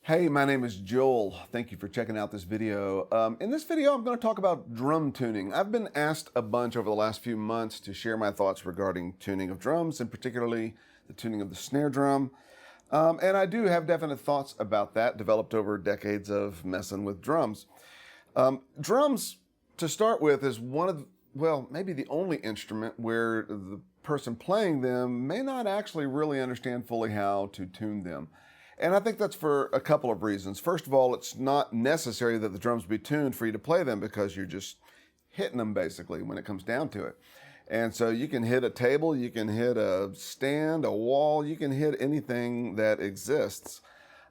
Hey, my name is Joel. Thank you for checking out this video. In this video, I'm going to talk about drum tuning. I've been asked a bunch over the last few months to share my thoughts regarding tuning of drums, and particularly the tuning of the snare drum. And I do have definite thoughts about that, developed over decades of messing with drums. Drums, to start with, is one of, maybe the only instrument where the person playing them may not actually really understand fully how to tune them. And I think that's for a couple of reasons. First of all, it's not necessary that the drums be tuned for you to play them because you're just hitting them basically when it comes down to it. And so you can hit a table, you can hit a stand, a wall, you can hit anything that exists.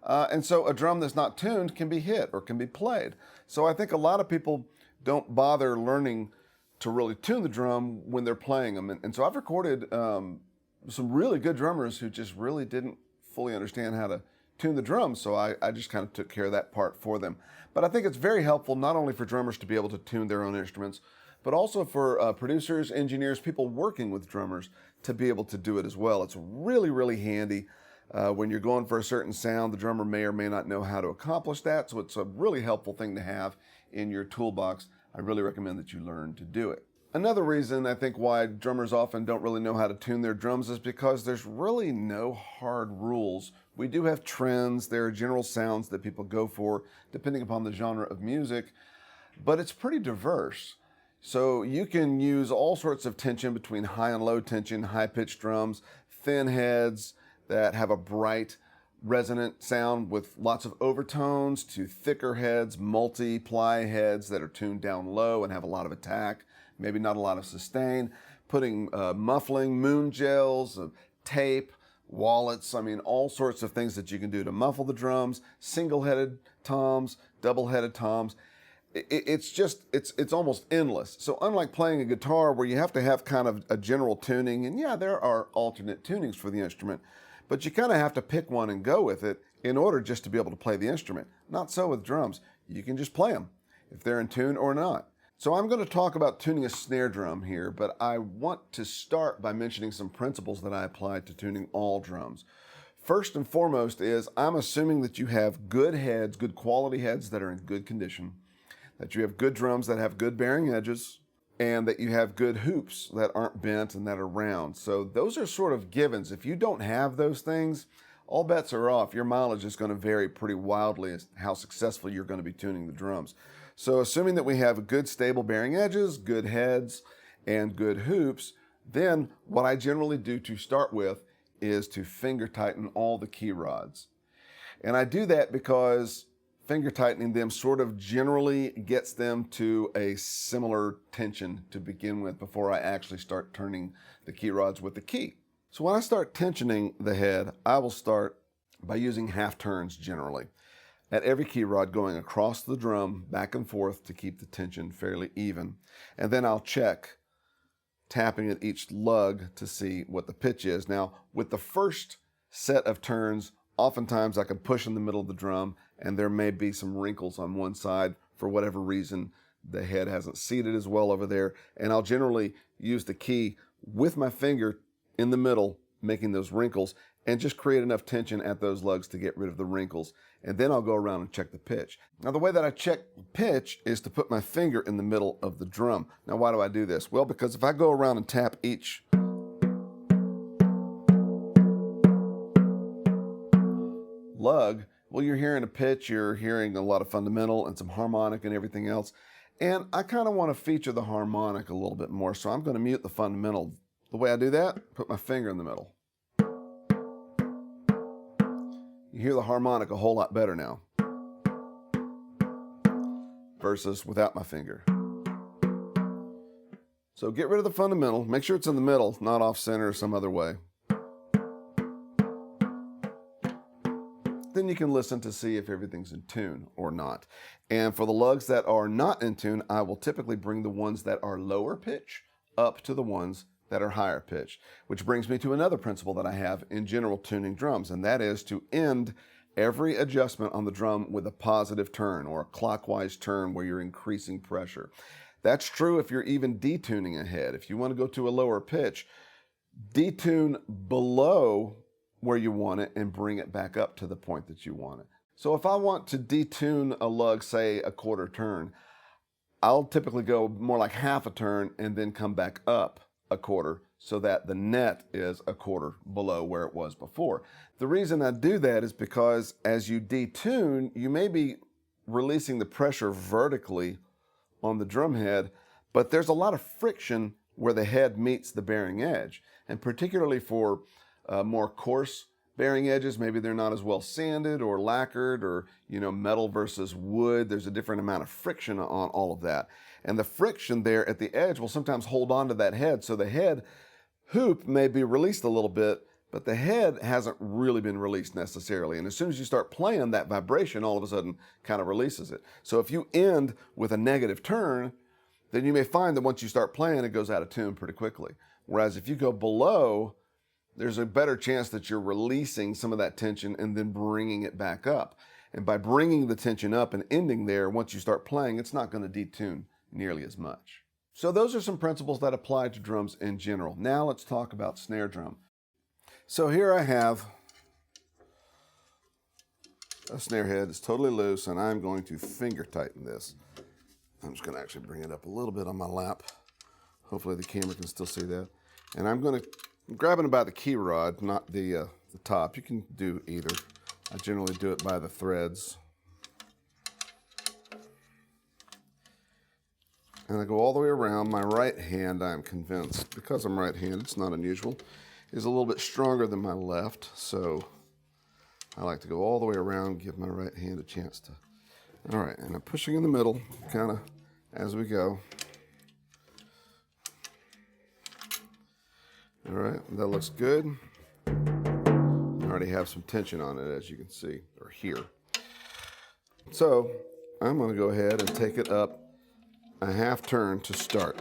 And so a drum that's not tuned can be hit or can be played. So I think a lot of people don't bother learning to really tune the drum when they're playing them. And so I've recorded some really good drummers who just really didn't fully understand how to tune the drums, so I just kind of took care of that part for them. But I think it's very helpful not only for drummers to be able to tune their own instruments, but also for producers, engineers, people working with drummers to be able to do it as well. It's really, really handy when you're going for a certain sound. The drummer may or may not know how to accomplish that, so it's a really helpful thing to have in your toolbox. I really recommend that you learn to do it. Another reason I think why drummers often don't really know how to tune their drums is because there's really no hard rules. We do have trends, there are general sounds that people go for depending upon the genre of music, but it's pretty diverse. So you can use all sorts of tension between high and low tension, high-pitched drums, thin heads that have a bright, resonant sound with lots of overtones, to thicker heads, multi-ply heads that are tuned down low and have a lot of attack, maybe not a lot of sustain, putting muffling, moon gels, tape, wallets, all sorts of things that you can do to muffle the drums, single-headed toms, double-headed toms. It's almost endless. So unlike playing a guitar where you have to have kind of a general tuning, and yeah, there are alternate tunings for the instrument, but you kind of have to pick one and go with it in order just to be able to play the instrument. Not so with drums. You can just play them if they're in tune or not. So I'm going to talk about tuning a snare drum here, but I want to start by mentioning some principles that I apply to tuning all drums. First and foremost is I'm assuming that you have good heads, good quality heads that are in good condition, that you have good drums that have good bearing edges, and that you have good hoops that aren't bent and that are round. So those are sort of givens. If you don't have those things, all bets are off. Your mileage is going to vary pretty wildly as how successful you're going to be tuning the drums. So assuming that we have good stable bearing edges, good heads, and good hoops, then what I generally do to start with is to finger tighten all the key rods. And I do that because finger tightening them sort of generally gets them to a similar tension to begin with before I actually start turning the key rods with the key. So when I start tensioning the head, I will start by using half turns generally at every key rod going across the drum back and forth to keep the tension fairly even. And then I'll check tapping at each lug to see what the pitch is. Now, with the first set of turns, oftentimes I can push in the middle of the drum and there may be some wrinkles on one side for whatever reason. The head hasn't seated as well over there, and I'll generally use the key with my finger in the middle, making those wrinkles, and just create enough tension at those lugs to get rid of the wrinkles. And then I'll go around and check the pitch. Now, the way that I check pitch is to put my finger in the middle of the drum. Now, why do I do this? Well, because if I go around and tap each lug, well, you're hearing a pitch, you're hearing a lot of fundamental and some harmonic and everything else. And I kind of want to feature the harmonic a little bit more, so I'm going to mute the fundamental. The way I do that, put my finger in the middle. You hear the harmonic a whole lot better now versus without my finger. So get rid of the fundamental. Make sure it's in the middle, not off center or some other way. Then you can listen to see if everything's in tune or not. And for the lugs that are not in tune, I will typically bring the ones that are lower pitch up to the ones that are higher pitch, which brings me to another principle that I have in general tuning drums, and that is to end every adjustment on the drum with a positive turn or a clockwise turn where you're increasing pressure. That's true if you're even detuning a head. If you want to go to a lower pitch, detune below where you want it and bring it back up to the point that you want it. So if I want to detune a lug, say a quarter turn, I'll typically go more like half a turn and then come back up a quarter so that the net is a quarter below where it was before. The reason I do that is because as you detune, you may be releasing the pressure vertically on the drum head, but there's a lot of friction where the head meets the bearing edge. And particularly for more coarse bearing edges, maybe they're not as well sanded or lacquered, or metal versus wood, there's a different amount of friction on all of that. And the friction there at the edge will sometimes hold on to that head, so the head hoop may be released a little bit, but the head hasn't really been released necessarily. And as soon as you start playing, that vibration all of a sudden kind of releases it. So if you end with a negative turn, then you may find that once you start playing, it goes out of tune pretty quickly. Whereas if you go below, there's a better chance that you're releasing some of that tension and then bringing it back up. And by bringing the tension up and ending there, once you start playing, it's not going to detune nearly as much. So those are some principles that apply to drums in general. Now let's talk about snare drum. So here I have a snare head. It's totally loose, and I'm going to finger tighten this. I'm just going to actually bring it up a little bit on my lap. Hopefully the camera can still see that. And I'm grabbing it by the key rod, not the top. You can do either. I generally do it by the threads. And I go all the way around. My right hand, I'm convinced, because I'm right-handed, it's not unusual, is a little bit stronger than my left. So I like to go all the way around, give my right hand a chance to. All right, and I'm pushing in the middle, kind of as we go. All right, that looks good. I already have some tension on it, as you can see, or hear. So I'm going to go ahead and take it up a half turn to start.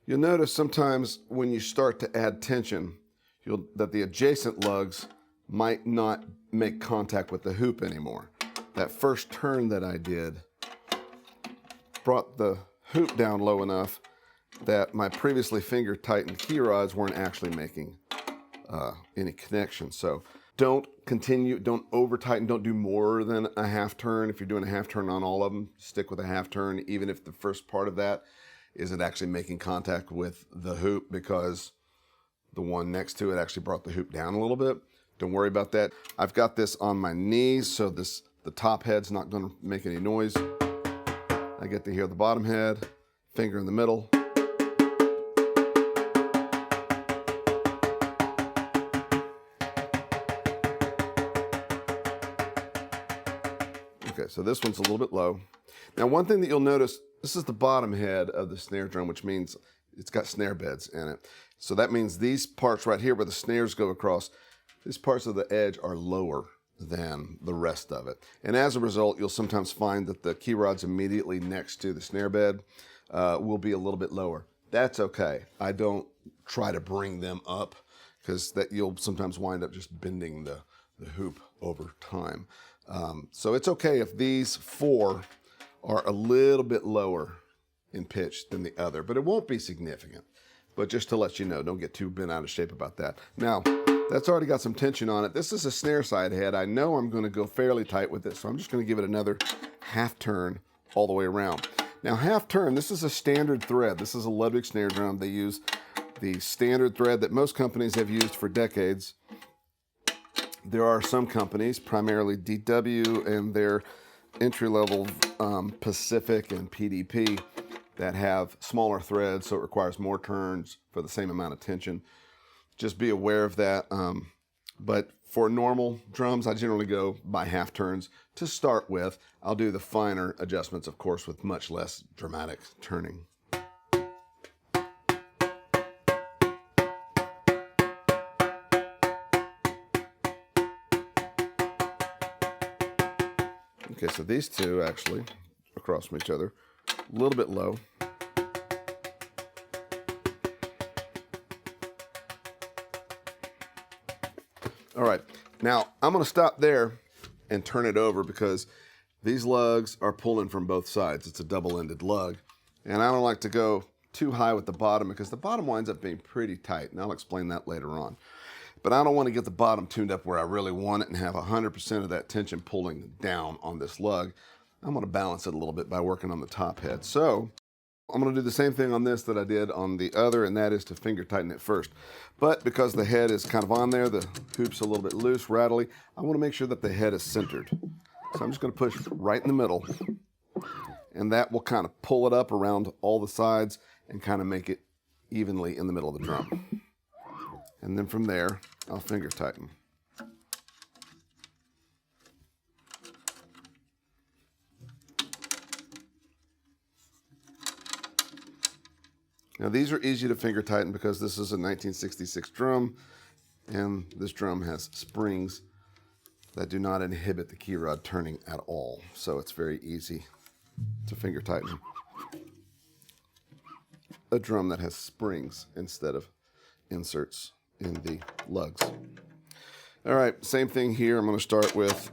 You'll notice sometimes when you start to add tension, that the adjacent lugs might not make contact with the hoop anymore. That first turn that I did brought the hoop down low enough that my previously finger tightened key rods weren't actually making any connection. So don't over tighten, don't do more than a half turn. If you're doing a half turn on all of them, stick with a half turn, even if the first part of that isn't actually making contact with the hoop, because the one next to it actually brought the hoop down a little bit. Don't worry about that. I've got this on my knees, so the top head's not going to make any noise. I get to hear the bottom head, finger in the middle. Okay, so this one's a little bit low. Now, one thing that you'll notice, this is the bottom head of the snare drum, which means it's got snare beds in it. So that means these parts right here where the snares go across, these parts of the edge are lower than the rest of it. And as a result, you'll sometimes find that the key rods immediately next to the snare bed will be a little bit lower. That's okay. I don't try to bring them up, because that you'll sometimes wind up just bending the hoop over time. So it's okay if these four are a little bit lower in pitch than the other, but it won't be significant. But just to let you know, don't get too bent out of shape about that. Now, that's already got some tension on it. This is a snare side head. I know I'm going to go fairly tight with it, so I'm just going to give it another half turn all the way around. Now, half turn, this is a standard thread. This is a Ludwig snare drum. They use the standard thread that most companies have used for decades. There are some companies, primarily DW and their entry-level Pacific and PDP, that have smaller threads, so it requires more turns for the same amount of tension. Just be aware of that. But for normal drums, I generally go by half turns to start with. I'll do the finer adjustments, of course, with much less dramatic turning. Okay, so these two actually across from each other, a little bit low. All right, now I'm going to stop there and turn it over, because these lugs are pulling from both sides. It's a double-ended lug, and I don't like to go too high with the bottom, because the bottom winds up being pretty tight, and I'll explain that later on. but I don't want to get the bottom tuned up where I really want it and have 100% of that tension pulling down on this lug. I'm going to balance it a little bit by working on the top head. So I'm going to do the same thing on this that I did on the other, and that is to finger tighten it first. But because the head is kind of on there, the hoop's a little bit loose, rattly, I want to make sure that the head is centered. So I'm just going to push right in the middle, and that will kind of pull it up around all the sides and kind of make it evenly in the middle of the drum. And then from there, I'll finger tighten. Now these are easy to finger tighten because this is a 1966 drum, and this drum has springs that do not inhibit the key rod turning at all. So it's very easy to finger tighten a drum that has springs instead of inserts in the lugs. All right, same thing here. I'm going to start with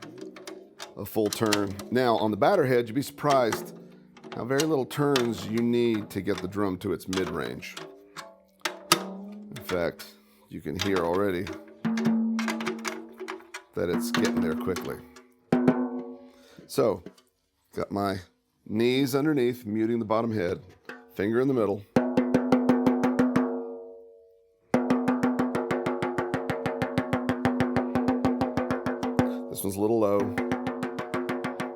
a full turn. Now on the batter head, you'd be surprised how very little turns you need to get the drum to its mid-range. In fact, you can hear already that it's getting there quickly. So, got my knees underneath, muting the bottom head, finger in the middle. This one's a little low.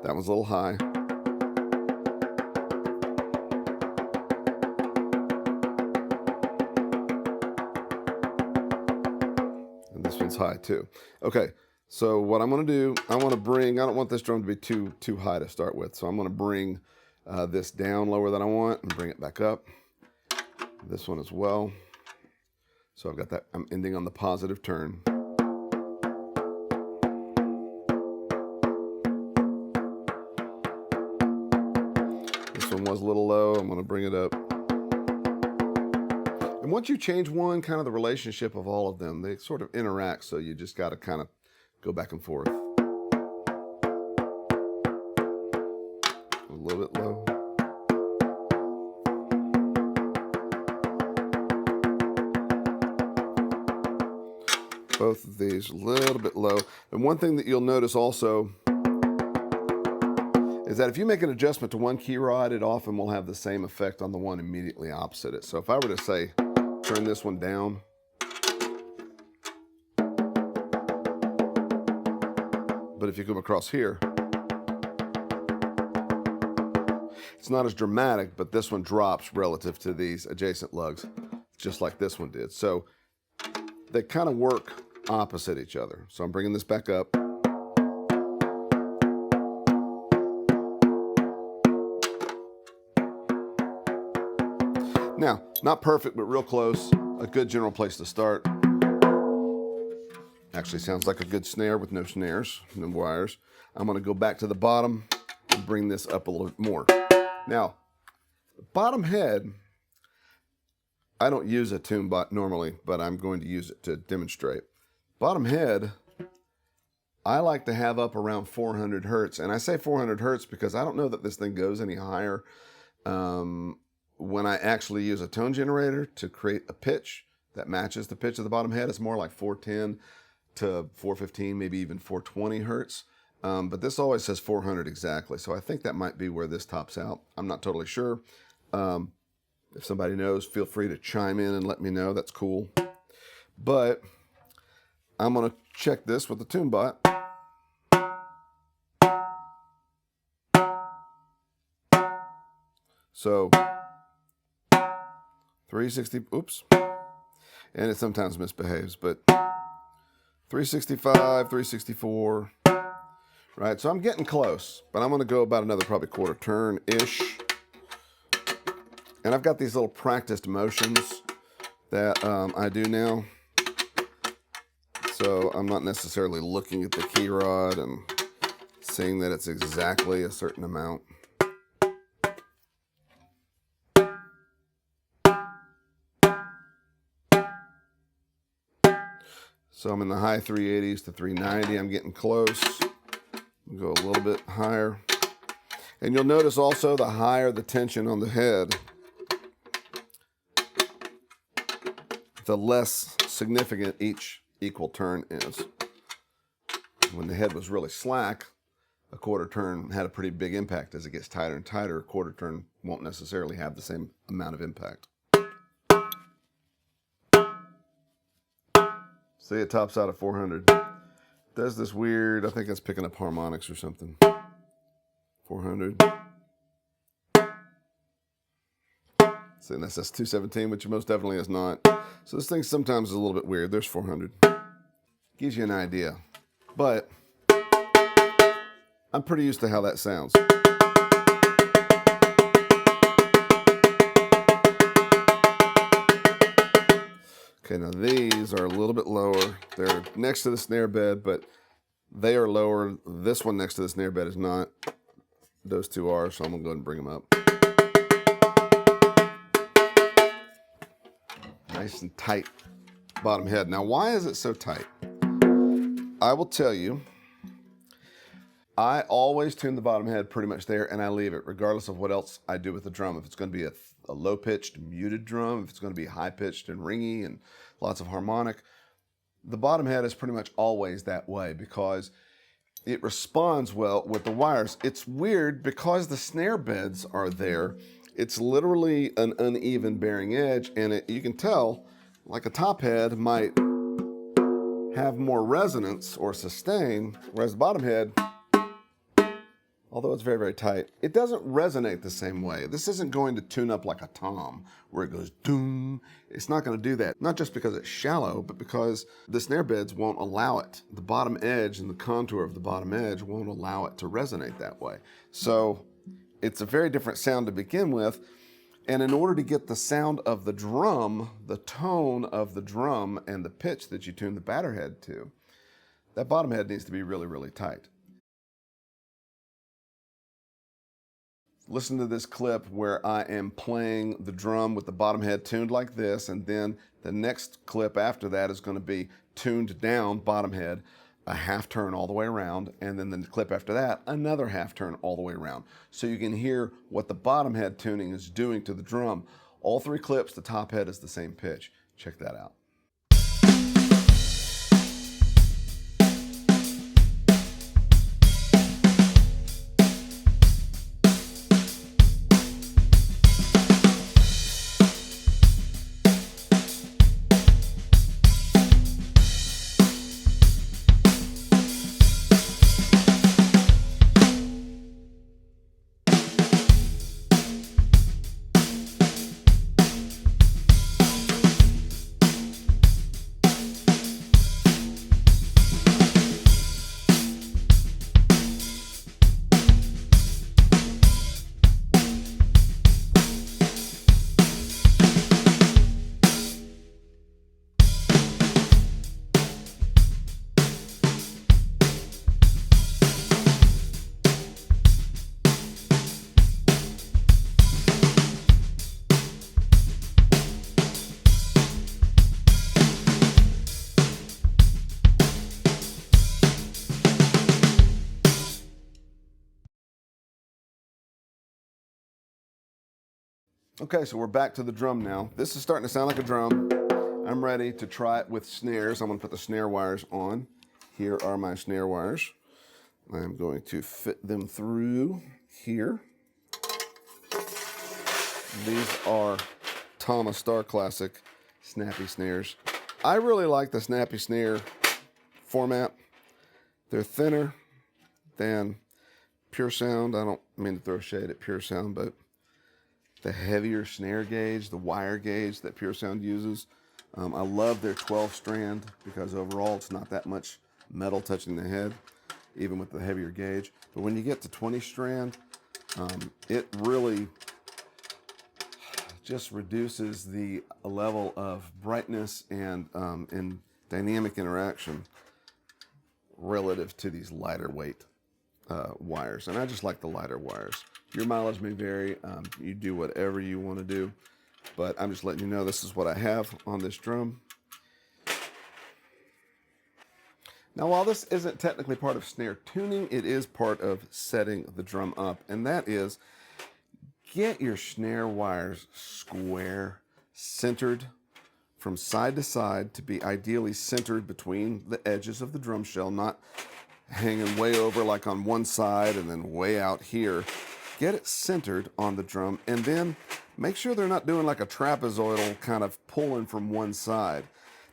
That one's a little high. And this one's high too. Okay, so what I'm going to do, I don't want this drum to be too high to start with. So I'm going to bring this down lower than I want and bring it back up. This one as well. So I've got that, I'm ending on the positive turn. This one was a little low, I'm going to bring it up. And once you change one, kind of the relationship of all of them, they sort of interact, so you just got to kind of go back and forth. A little bit low. Both of these a little bit low. And one thing that you'll notice also is that if you make an adjustment to one key rod, it often will have the same effect on the one immediately opposite it. So if I were to say, turn this one down, but if you come across here, it's not as dramatic, but this one drops relative to these adjacent lugs, just like this one did. So they kind of work opposite each other. So I'm bringing this back up. Now, not perfect, but real close. A good general place to start. Actually sounds like a good snare with no snares, no wires. I'm going to go back to the bottom and bring this up a little bit more. Now, the bottom head, I don't use a tune bot normally, but I'm going to use it to demonstrate. Bottom head, I like to have up around 400 hertz. And I say 400 hertz because I don't know that this thing goes any higher. When I actually use a tone generator to create a pitch that matches the pitch of the bottom head, it's more like 410 to 415, maybe even 420 hertz. But this always says 400 exactly. So I think that might be where this tops out. I'm not totally sure. If somebody knows, feel free to chime in and let me know. That's cool. But I'm going to check this with the tune bot. So 360, oops. And it sometimes misbehaves, but 365, 364. Right, so I'm getting close, but I'm going to go about another probably quarter turn-ish. And I've got these little practiced motions that I do now. So I'm not necessarily looking at the key rod and seeing that it's exactly a certain amount. So I'm in the high 380s to 390. I'm getting close. We'll go a little bit higher. And you'll notice also the higher the tension on the head, the less significant each equal turn is. When the head was really slack, a quarter turn had a pretty big impact. As it gets tighter and tighter, a quarter turn won't necessarily have the same amount of impact. See, it tops out at 400. Does this weird, I think it's picking up harmonics or something. 400. See, that's 217, which most definitely is not. So this thing sometimes is a little bit weird. There's 400. Gives you an idea. But I'm pretty used to how that sounds. Okay, now these are a little bit lower. They're next to the snare bed, but they are lower. This one next to the snare bed is not. Those two are, so I'm gonna go ahead and bring them up. Nice and tight bottom head. Now, why is it so tight? I will tell you, I always tune the bottom head pretty much there, and I leave it regardless of what else I do with the drum. If it's going to be a low-pitched, muted drum, if it's going to be high-pitched and ringy and lots of harmonic, the bottom head is pretty much always that way because it responds well with the wires. It's weird because the snare beds are there. It's literally an uneven bearing edge, and you can tell, like a top head might have more resonance or sustain, whereas the bottom head, although it's very, very tight, it doesn't resonate the same way. This isn't going to tune up like a tom, where it goes doom. It's not going to do that. Not just because it's shallow, but because the snare beds won't allow it. The bottom edge and the contour of the bottom edge won't allow it to resonate that way. So it's a very different sound to begin with. And in order to get the sound of the drum, the tone of the drum, and the pitch that you tune the batter head to, that bottom head needs to be really, really tight. Listen to this clip where I am playing the drum with the bottom head tuned like this, and then the next clip after that is going to be tuned down bottom head, a half turn all the way around, and then the clip after that, another half turn all the way around. So you can hear what the bottom head tuning is doing to the drum. All three clips, the top head is the same pitch. Check that out. Okay, so we're back to the drum now. This is starting to sound like a drum. I'm ready to try it with snares. I'm going to put the snare wires on. Here are my snare wires. I'm going to fit them through here. These are Thomas Star Classic snappy snares. I really like the snappy snare format. They're thinner than Pure Sound. I don't mean to throw shade at Pure Sound, but the heavier snare gauge, the wire gauge that Pure Sound uses. I love their 12 strand because overall it's not that much metal touching the head, even with the heavier gauge. But when you get to 20 strand, it really just reduces the level of brightness and dynamic interaction relative to these lighter weight wires. And I just like the lighter wires. Your mileage may vary. You do whatever you want to do, but I'm just letting you know this is what I have on this drum. Now, while this isn't technically part of snare tuning, it is part of setting the drum up, and that is get your snare wires square, centered, from side to side to be ideally centered between the edges of the drum shell, not hanging way over like on one side and then way out here. Get it centered on the drum, and then make sure they're not doing like a trapezoidal kind of pulling from one side.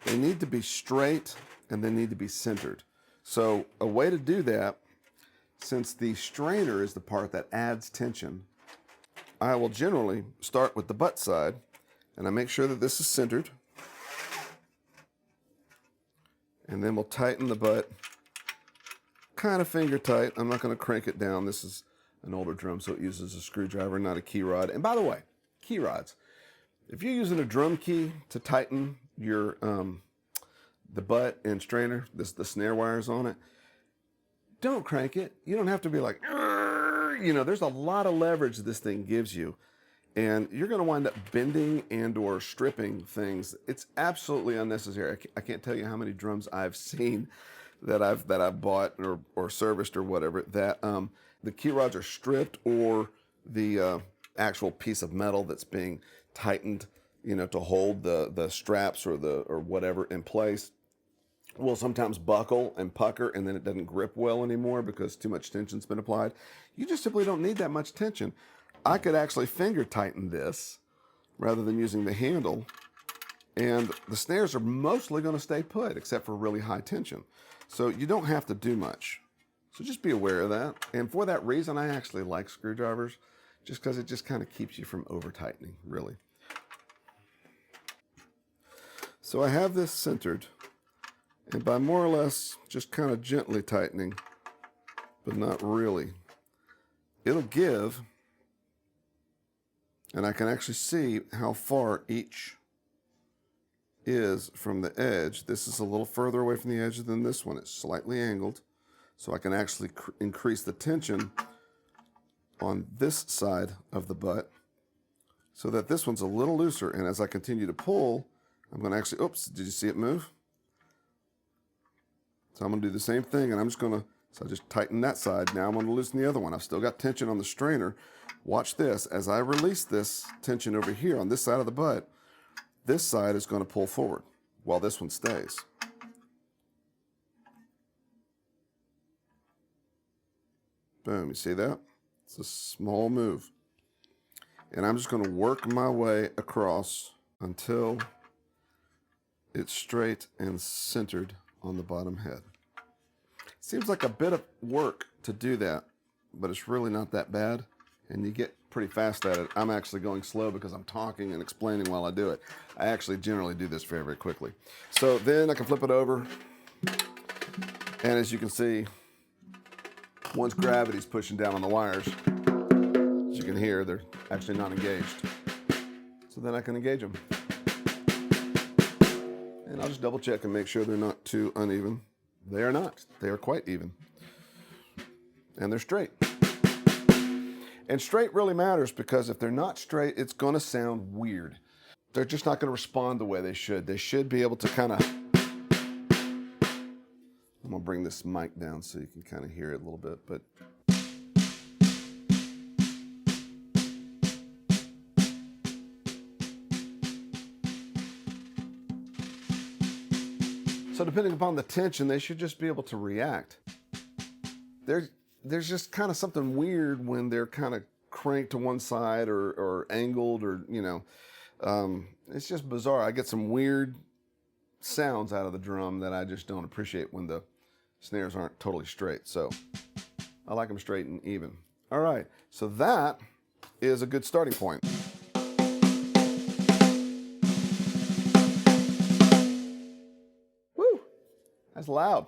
They need to be straight and they need to be centered. So a way to do that, since the strainer is the part that adds tension, I will generally start with the butt side, and I make sure that this is centered. And then we'll tighten the butt, kind of finger tight. I'm not going to crank it down. This is an older drum, so it uses a screwdriver, not a key rod. And by the way, key rods. If you're using a drum key to tighten your the butt and strainer, the snare wires on it, don't crank it. You don't have to be like, there's a lot of leverage this thing gives you, and you're going to wind up bending and or stripping things. It's absolutely unnecessary. I can't tell you how many drums I've seen that I've bought or serviced or whatever that the key rods are stripped, or the actual piece of metal that's being tightened, to hold the straps or whatever in place will sometimes buckle and pucker, and then it doesn't grip well anymore because too much tension's been applied. You just simply don't need that much tension. I could actually finger tighten this rather than using the handle, and the snares are mostly going to stay put except for really high tension. So you don't have to do much. So just be aware of that. And for that reason, I actually like screwdrivers, just because it just kind of keeps you from over tightening, really. So I have this centered, and by more or less just kind of gently tightening, but not really, it'll give, and I can actually see how far each is from the edge. This is a little further away from the edge than this one. It's slightly angled, so I can actually increase the tension on this side of the butt so that this one's a little looser. And as I continue to pull, I'm going to actually, oops, did you see it move? So I'm going to do the same thing, and I'm just going to, so I just tighten that side. Now I'm going to loosen the other one. I've still got tension on the strainer. Watch this. As I release this tension over here on this side of the butt, this side is going to pull forward while this one stays. Boom, you see that? It's a small move. And I'm just going to work my way across until it's straight and centered on the bottom head. Seems like a bit of work to do that, but it's really not that bad, and you get pretty fast at it. I'm actually going slow because I'm talking and explaining while I do it. I actually generally do this very, very quickly. So then I can flip it over, and as you can see, once gravity's pushing down on the wires, as you can hear, they're actually not engaged. So then I can engage them. And I'll just double check and make sure they're not too uneven. They are not. They are quite even. And they're straight. And straight really matters, because if they're not straight, it's going to sound weird. They're just not going to respond the way they should. They should be able to kind of... I'm going to bring this mic down so you can kind of hear it a little bit, but... So depending upon the tension, they should just be able to react. There's just kind of something weird when they're kind of cranked to one side or angled, or, it's just bizarre. I get some weird sounds out of the drum that I just don't appreciate when the snares aren't totally straight. So I like them straight and even. All right, so that is a good starting point. Woo, that's loud.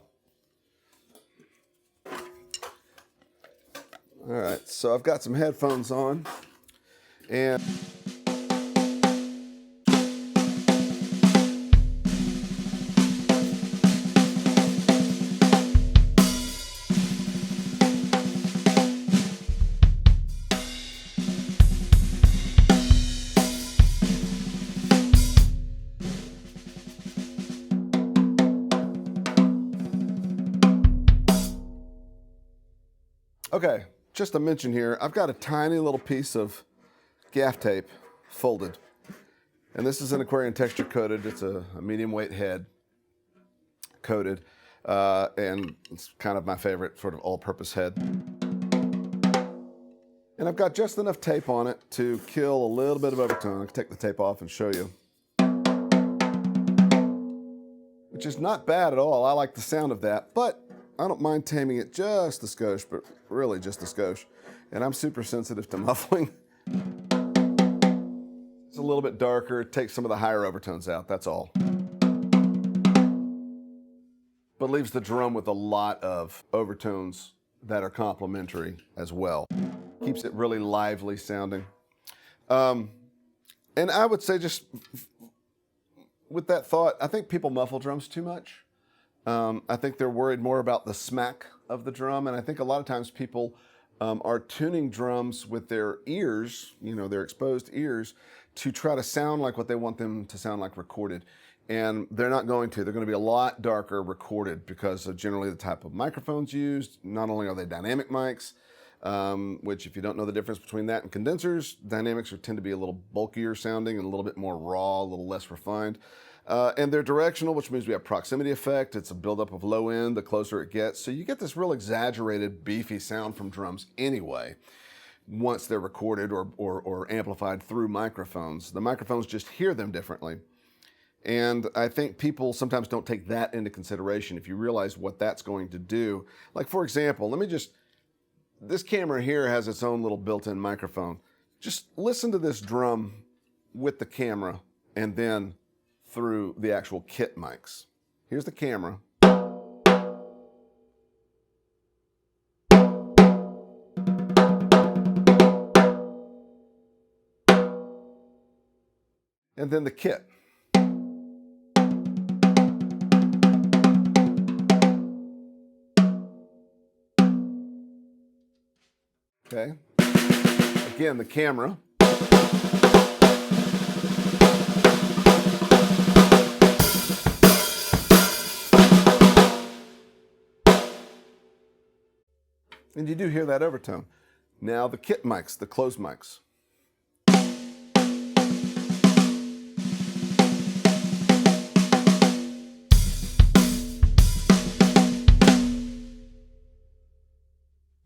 All right, so I've got some headphones on, and okay, just a mention here, I've got a tiny little piece of gaff tape folded, And this is an aquarium texture coated. It's a medium weight head coated. And it's kind of my favorite sort of all-purpose head. And I've got just enough tape on it to kill a little bit of overtone. I can take the tape off and show you. Which is not bad at all. I like the sound of that, but I don't mind taming it just a skosh, but really just a skosh. And I'm super sensitive to muffling. It's a little bit darker. It takes some of the higher overtones out, that's all. But leaves the drum with a lot of overtones that are complementary as well. Keeps it really lively sounding. And I would say, just with that thought, I think people muffle drums too much. I think they're worried more about the smack of the drum, and I think a lot of times people are tuning drums with their ears, their exposed ears, to try to sound like what they want them to sound like recorded. And they're not going to. They're going to be a lot darker recorded because of generally the type of microphones used. Not only are they dynamic mics, which if you don't know the difference between that and condensers, dynamics tend to be a little bulkier sounding and a little bit more raw, a little less refined. And they're directional, which means we have proximity effect. It's a buildup of low end the closer it gets. So you get this real exaggerated, beefy sound from drums anyway, once they're recorded or amplified through microphones. The microphones just hear them differently. And I think people sometimes don't take that into consideration if you realize what that's going to do. Like, for example, this camera here has its own little built-in microphone. Just listen to this drum with the camera and then through the actual kit mics. Here's the camera. And then the kit. Okay. Again, the camera. And you do hear that overtone. Now the kit mics, the closed mics.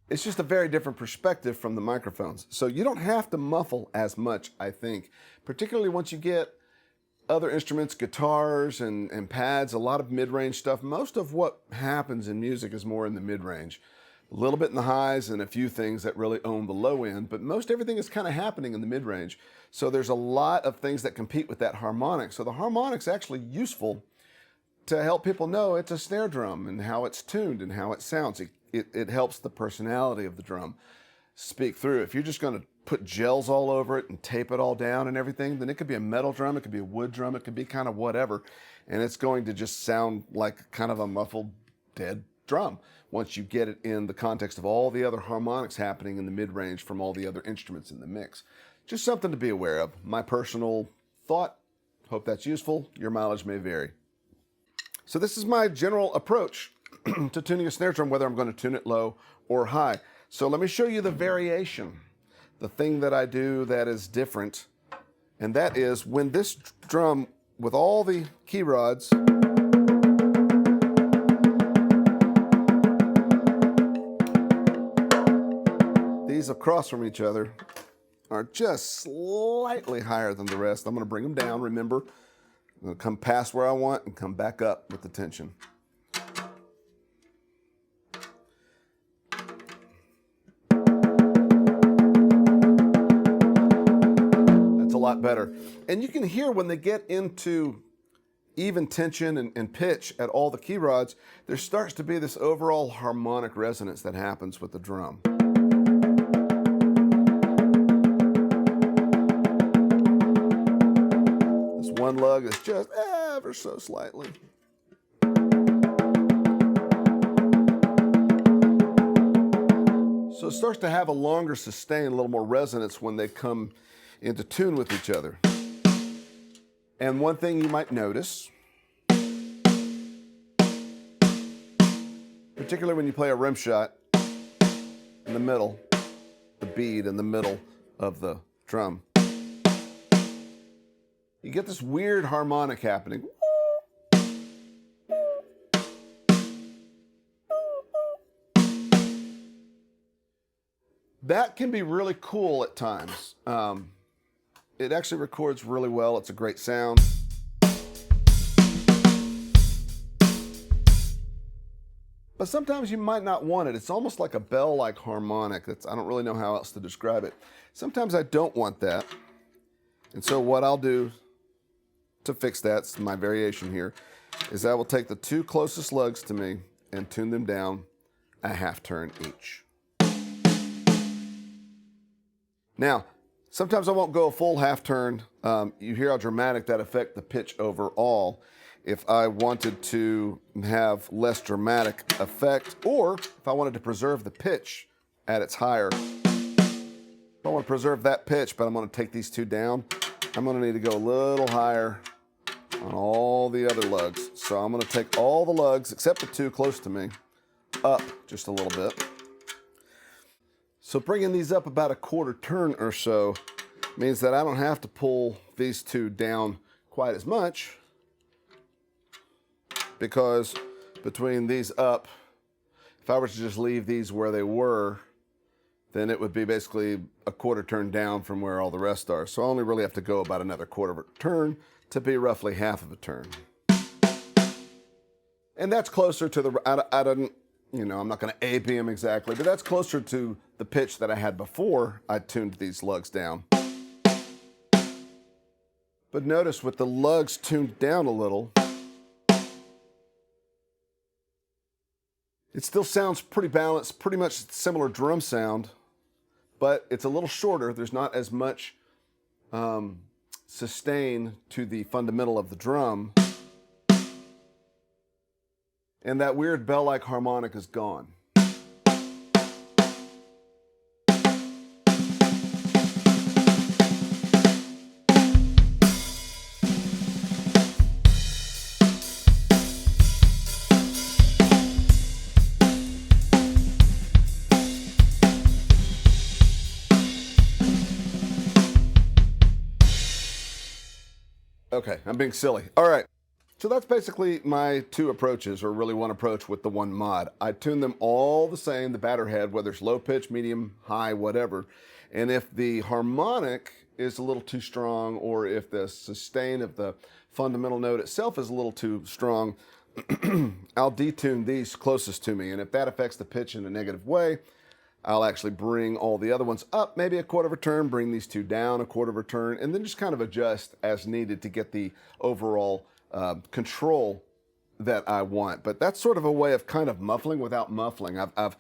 It's just a very different perspective from the microphones. So you don't have to muffle as much, I think, particularly once you get other instruments, guitars and pads, a lot of mid-range stuff. Most of what happens in music is more in the mid-range. A little bit in the highs and a few things that really own the low end, but most everything is kind of happening in the mid-range. So there's a lot of things that compete with that harmonic. So the harmonic's actually useful to help people know it's a snare drum and how it's tuned and how it sounds. It helps the personality of the drum speak through. If you're just going to put gels all over it and tape it all down and everything, then it could be a metal drum, it could be a wood drum, it could be kind of whatever, and it's going to just sound like kind of a muffled, dead drum once you get it in the context of all the other harmonics happening in the mid-range from all the other instruments in the mix. Just something to be aware of. My personal thought. Hope that's useful. Your mileage may vary. So this is my general approach to tuning a snare drum, whether I'm going to tune it low or high. So let me show you the variation, the thing that I do that is different, and that is when this drum, with all the key rods, these across from each other are just slightly higher than the rest. I'm going to bring them down, remember. I'm going to come past where I want and come back up with the tension. Lot better. And you can hear when they get into even tension and pitch at all the key rods, there starts to be this overall harmonic resonance that happens with the drum. This one lug is just ever so slightly. So it starts to have a longer sustain, a little more resonance when they come into tune with each other. And one thing you might notice, particularly when you play a rim shot in the middle, the bead in the middle of the drum, you get this weird harmonic happening. That can be really cool at times. It actually records really well. It's a great sound. But sometimes you might not want it. It's almost like a bell-like harmonic. I don't really know how else to describe it. Sometimes I don't want that. And so what I'll do to fix that, it's my variation here, is I will take the two closest lugs to me and tune them down a half turn each. Now, sometimes I won't go a full half turn. You hear how dramatic that affects the pitch overall. If I wanted to have less dramatic effect, or if I wanted to preserve the pitch at its higher, if I want to preserve that pitch, but I'm going to take these two down, I'm going to need to go a little higher on all the other lugs. So I'm going to take all the lugs, except the two close to me, up just a little bit. So bringing these up about a quarter turn or so means that I don't have to pull these two down quite as much, because between these up, if I were to just leave these where they were, then it would be basically a quarter turn down from where all the rest are. So I only really have to go about another quarter of a turn to be roughly half of a turn. And that's closer to the, I don't, you know, I'm not going to A-B them exactly, but that's closer to the pitch that I had before I tuned these lugs down. But notice with the lugs tuned down a little, it still sounds pretty balanced, pretty much similar drum sound, but it's a little shorter. There's not as much sustain to the fundamental of the drum. And that weird bell-like harmonic is gone. Okay, I'm being silly. All right. So that's basically my two approaches, or really one approach with the one mod. I tune them all the same, the batter head, whether it's low pitch, medium, high, whatever. And if the harmonic is a little too strong, or if the sustain of the fundamental note itself is a little too strong, I'll detune these closest to me. And if that affects the pitch in a negative way, I'll actually bring all the other ones up maybe a quarter of a turn, bring these two down a quarter of a turn, and then just kind of adjust as needed to get the overall control that I want. But that's sort of a way of kind of muffling without muffling. I've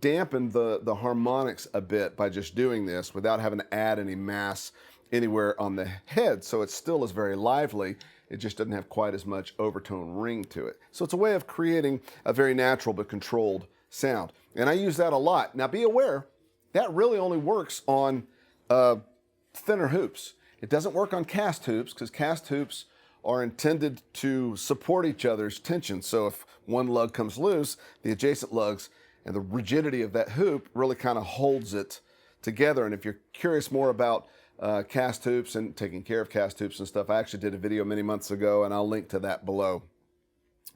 dampened the harmonics a bit by just doing this without having to add any mass anywhere on the head. So it still is very lively. It just doesn't have quite as much overtone ring to it. So it's a way of creating a very natural but controlled sound. And I use that a lot. Now be aware, that really only works on thinner hoops. It doesn't work on cast hoops, because cast hoops are intended to support each other's tension. So if one lug comes loose, the adjacent lugs and the rigidity of that hoop really kind of holds it together. And if you're curious more about cast hoops and taking care of cast hoops and stuff, I actually did a video many months ago, and I'll link to that below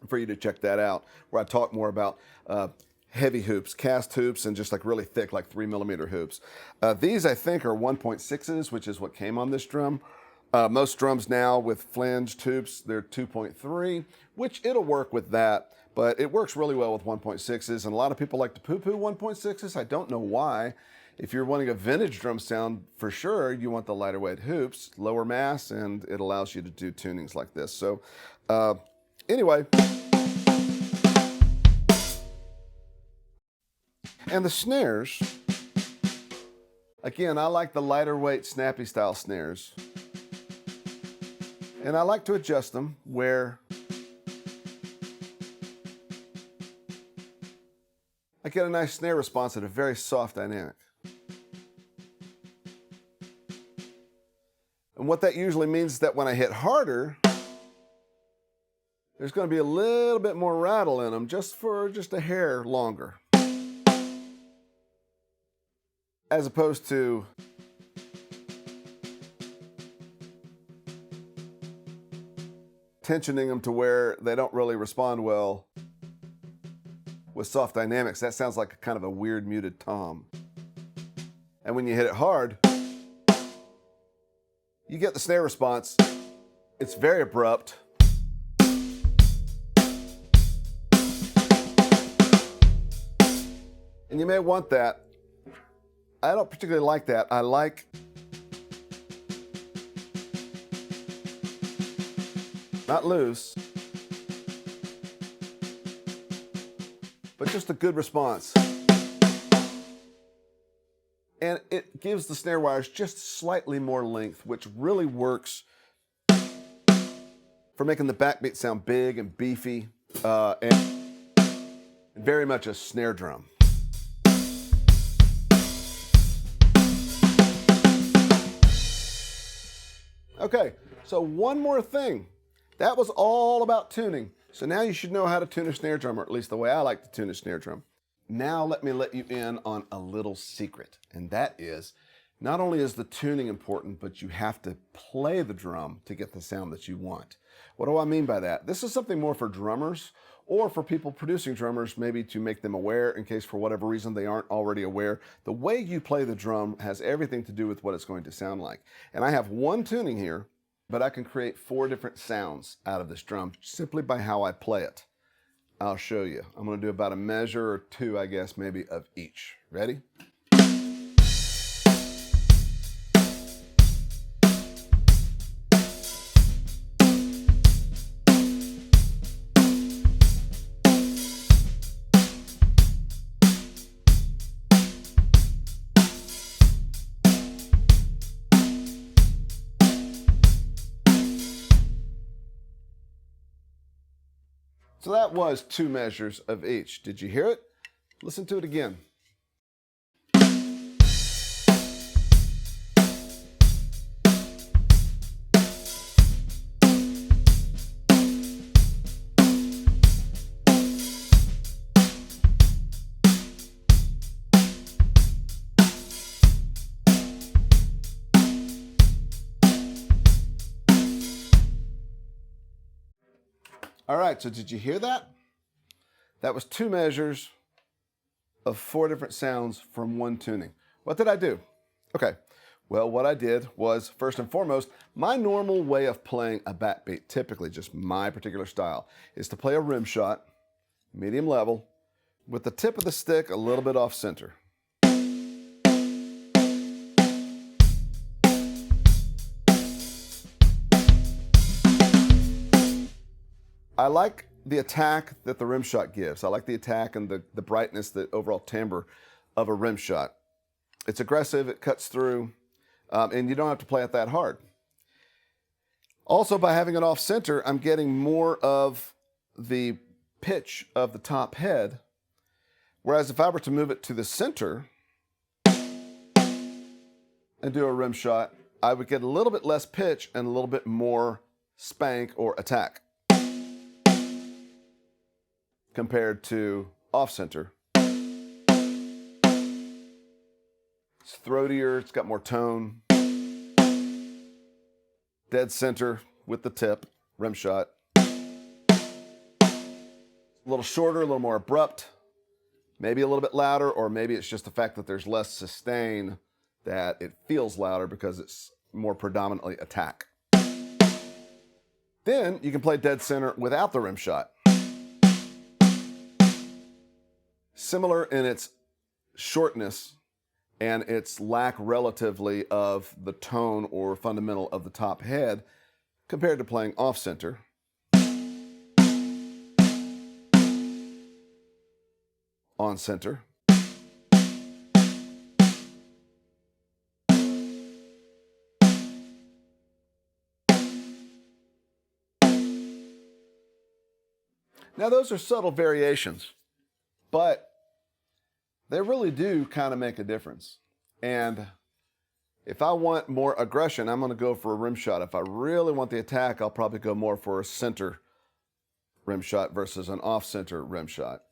for you to check that out, where I talk more about heavy hoops, cast hoops, and just like really thick, like 3mm hoops. These I think are 1.6s, which is what came on this drum. Most drums now with flanged hoops, they're 2.3, which it'll work with that, but it works really well with 1.6s, and a lot of people like to poo-poo 1.6s. I don't know why. If you're wanting a vintage drum sound, for sure, you want the lighter weight hoops, lower mass, and it allows you to do tunings like this. So anyway. And the snares, again, I like the lighter weight, snappy style snares. And I like to adjust them where I get a nice snare response at a very soft dynamic. And what that usually means is that when I hit harder, there's going to be a little bit more rattle in them, just a hair longer. As opposed to tensioning them to where they don't really respond well with soft dynamics. That sounds like kind of a weird muted tom. And when you hit it hard, you get the snare response. It's very abrupt. And you may want that. I don't particularly like that. I like not loose, but just a good response. And it gives the snare wires just slightly more length, which really works for making the backbeat sound big and beefy, and very much a snare drum. Okay, so one more thing. That was all about tuning. So now you should know how to tune a snare drum, or at least the way I like to tune a snare drum. Now let me let you in on a little secret, and that is, not only is the tuning important, but you have to play the drum to get the sound that you want. What do I mean by that? This is something more for drummers, or for people producing drummers, maybe to make them aware in case for whatever reason they aren't already aware. The way you play the drum has everything to do with what it's going to sound like. And I have one tuning here, but I can create 4 different sounds out of this drum simply by how I play it. I'll show you. I'm going to do about a measure or 2, I guess, maybe of each. Ready? So that was 2 measures of each. Did you hear it? Listen to it again. All right, so did you hear that? That was 2 measures of 4 different sounds from one tuning. What did I do? Okay, well, what I did was, first and foremost, my normal way of playing a backbeat, typically just my particular style, is to play a rim shot, medium level, with the tip of the stick a little bit off center. I like the attack that the rim shot gives. I like the attack and the brightness, the overall timbre of a rim shot. It's aggressive, it cuts through, and you don't have to play it that hard. Also, by having it off center, I'm getting more of the pitch of the top head, whereas if I were to move it to the center and do a rim shot, I would get a little bit less pitch and a little bit more spank or attack compared to off-center. It's throatier, it's got more tone. Dead center with the tip, rim shot. A little shorter, a little more abrupt, maybe a little bit louder, or maybe it's just the fact that there's less sustain that it feels louder because it's more predominantly attack. Then you can play dead center without the rim shot. Similar in its shortness and its lack relatively of the tone or fundamental of the top head compared to playing off center. On center. Now those are subtle variations, but they really do kind of make a difference. And if I want more aggression, I'm going to go for a rim shot. If I really want the attack, I'll probably go more for a center rim shot versus an off-center rim shot.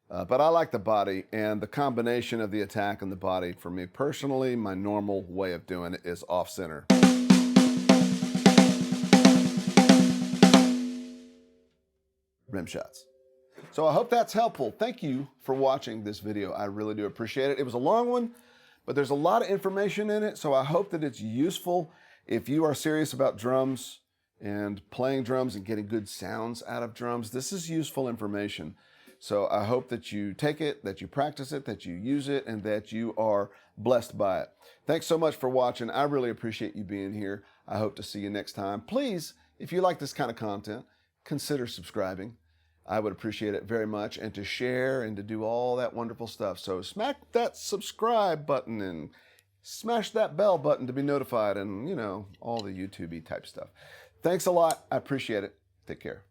But I like the body, and the combination of the attack and the body, for me personally, my normal way of doing it is off-center. rim shots. So I hope that's helpful. Thank you for watching this video. I really do appreciate it. It was a long one, but there's a lot of information in it, so I hope that it's useful if you are serious about drums and playing drums and getting good sounds out of drums. This is useful information. So I hope that you take it, that you practice it, that you use it, and that you are blessed by it. Thanks so much for watching. I really appreciate you being here. I hope to see you next time. Please, if you like this kind of content, consider subscribing. I would appreciate it very much, and to share and to do all that wonderful stuff. So smack that subscribe button and smash that bell button to be notified, and, you know, all the YouTube-y type stuff. Thanks a lot. I appreciate it. Take care.